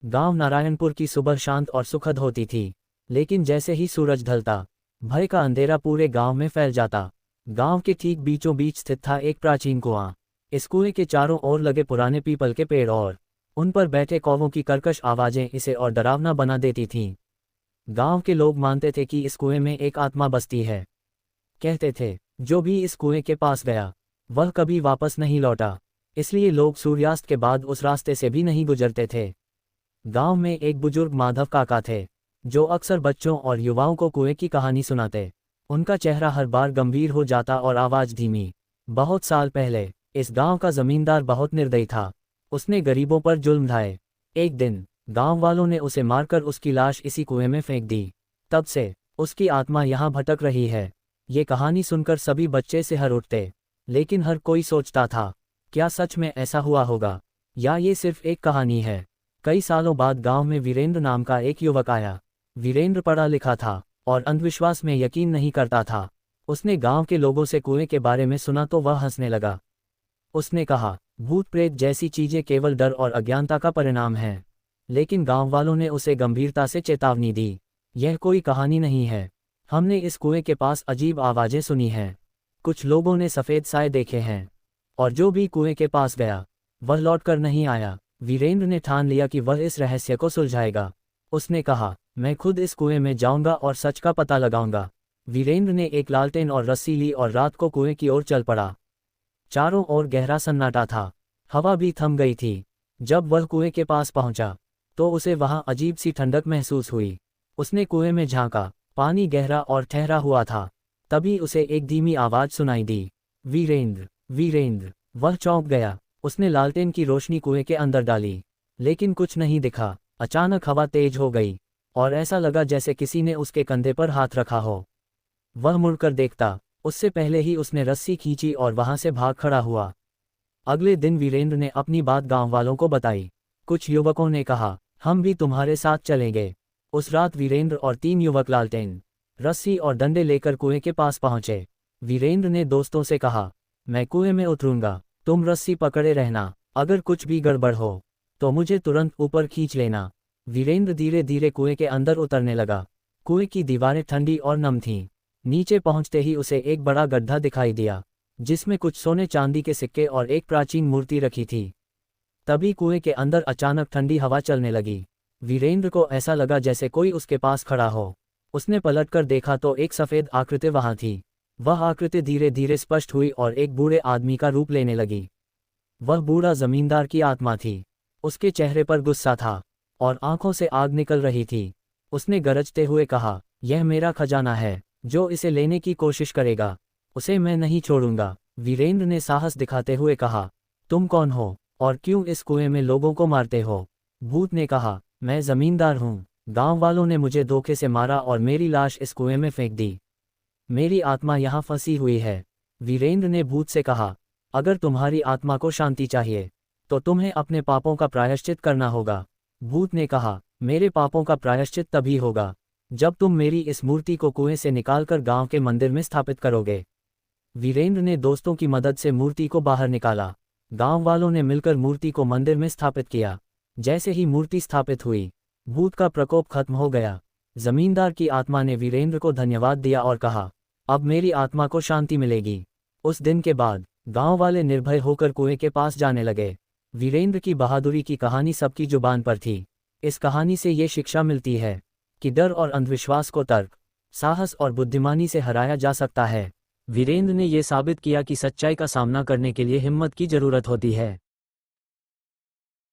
गांव नारायणपुर की सुबह शांत और सुखद होती थी, लेकिन जैसे ही सूरज ढलता, भय का अंधेरा पूरे गांव में फैल जाता। गांव के ठीक बीचों बीच स्थित था एक प्राचीन कुआं। इस कुएं के चारों ओर लगे पुराने पीपल के पेड़ और उन पर बैठे कौवों की कर्कश आवाजें इसे और डरावना बना देती थीं। गांव के लोग मानते थे कि इस कुएं में एक आत्मा बसती है। कहते थे, जो भी इस कुएं के पास गया, वह कभी वापस नहीं लौटा। इसलिए लोग सूर्यास्त के बाद उस रास्ते से भी नहीं गुजरते थे। गांव में एक बुजुर्ग माधव काका थे, जो अक्सर बच्चों और युवाओं को कुएं की कहानी सुनाते। उनका चेहरा हर बार गंभीर हो जाता और आवाज धीमी। बहुत साल पहले इस गांव का जमींदार बहुत निर्दयी था। उसने गरीबों पर जुल्म ढाए। एक दिन गांव वालों ने उसे मारकर उसकी लाश इसी कुएं में फेंक दी। तब से उसकी आत्मा यहाँ भटक रही है। ये कहानी सुनकर सभी बच्चे सिहर उठते, लेकिन हर कोई सोचता था, क्या सच में ऐसा हुआ होगा या ये सिर्फ एक कहानी है। कई सालों बाद गांव में वीरेंद्र नाम का एक युवक आया। वीरेंद्र पढ़ा लिखा था और अंधविश्वास में यकीन नहीं करता था। उसने गांव के लोगों से कुएं के बारे में सुना तो वह हंसने लगा। उसने कहा, भूत प्रेत जैसी चीजें केवल डर और अज्ञानता का परिणाम हैं। लेकिन गांव वालों ने उसे गंभीरता से चेतावनी दी, यह कोई कहानी नहीं है। हमने इस कुएं के पास अजीब आवाजें सुनी हैं। कुछ लोगों ने सफ़ेद साए देखे हैं, और जो भी कुएं के पास गया, वह लौटकर नहीं आया। वीरेंद्र ने ठान लिया कि वह इस रहस्य को सुलझाएगा। उसने कहा, मैं खुद इस कुएं में जाऊंगा और सच का पता लगाऊंगा। वीरेंद्र ने एक लालटेन और रस्सी ली और रात को कुएं की ओर चल पड़ा। चारों ओर गहरा सन्नाटा था, हवा भी थम गई थी। जब वह कुएं के पास पहुंचा, तो उसे वहां अजीब सी ठंडक महसूस हुई। उसने कुएं में झांका, पानी गहरा और ठहरा हुआ था। तभी उसे एक धीमी आवाज सुनाई दी, वीरेंद्र, वीरेंद्र। वह चौंक गया। उसने लालटेन की रोशनी कुएं के अंदर डाली, लेकिन कुछ नहीं दिखा। अचानक हवा तेज हो गई और ऐसा लगा जैसे किसी ने उसके कंधे पर हाथ रखा हो। वह मुड़कर देखता, उससे पहले ही उसने रस्सी खींची और वहां से भाग खड़ा हुआ। अगले दिन वीरेंद्र ने अपनी बात गांव वालों को बताई। कुछ युवकों ने कहा, हम भी तुम्हारे साथ चलेंगे। उस रात वीरेंद्र और 3 युवक लालटेन, रस्सी और डंडे लेकर कुएं के पास पहुंचे। वीरेंद्र ने दोस्तों से कहा, मैं कुएं में उतरूंगा, तुम रस्सी पकड़े रहना। अगर कुछ भी गड़बड़ हो तो मुझे तुरंत ऊपर खींच लेना। वीरेंद्र धीरे धीरे कुएं के अंदर उतरने लगा। कुएं की दीवारें ठंडी और नम थीं। नीचे पहुंचते ही उसे एक बड़ा गड्ढा दिखाई दिया, जिसमें कुछ सोने चांदी के सिक्के और एक प्राचीन मूर्ति रखी थी। तभी कुएं के अंदर अचानक ठंडी हवा चलने लगी। वीरेंद्र को ऐसा लगा जैसे कोई उसके पास खड़ा हो। उसने पलटकर देखा तो एक सफ़ेद आकृति वहां थी। वह आकृति धीरे धीरे स्पष्ट हुई और एक बूढ़े आदमी का रूप लेने लगी। वह बूढ़ा जमींदार की आत्मा थी। उसके चेहरे पर गुस्सा था और आंखों से आग निकल रही थी। उसने गरजते हुए कहा, यह मेरा खजाना है, जो इसे लेने की कोशिश करेगा, उसे मैं नहीं छोड़ूंगा। वीरेंद्र ने साहस दिखाते हुए कहा, तुम कौन हो और क्यों इस कुएं में लोगों को मारते हो? भूत ने कहा, मैं जमींदार हूँ। गांव वालों ने मुझे धोखे से मारा और मेरी लाश इस कुएं में फेंक दी। मेरी आत्मा यहाँ फंसी हुई है। वीरेंद्र ने भूत से कहा, अगर तुम्हारी आत्मा को शांति चाहिए तो तुम्हें अपने पापों का प्रायश्चित करना होगा। भूत ने कहा, मेरे पापों का प्रायश्चित तभी होगा जब तुम मेरी इस मूर्ति को कुएं से निकालकर गांव के मंदिर में स्थापित करोगे। वीरेंद्र ने दोस्तों की मदद से मूर्ति को बाहर निकाला। गांव वालों ने मिलकर मूर्ति को मंदिर में स्थापित किया। जैसे ही मूर्ति स्थापित हुई, भूत का प्रकोप खत्म हो गया। जमींदार की आत्मा ने वीरेंद्र को धन्यवाद दिया और कहा, अब मेरी आत्मा को शांति मिलेगी। उस दिन के बाद गांव वाले निर्भय होकर कुएं के पास जाने लगे। वीरेंद्र की बहादुरी की कहानी सबकी जुबान पर थी। इस कहानी से ये शिक्षा मिलती है कि डर और अंधविश्वास को तर्क, साहस और बुद्धिमानी से हराया जा सकता है। वीरेंद्र ने ये साबित किया कि सच्चाई का सामना करने के लिए हिम्मत की जरूरत होती है।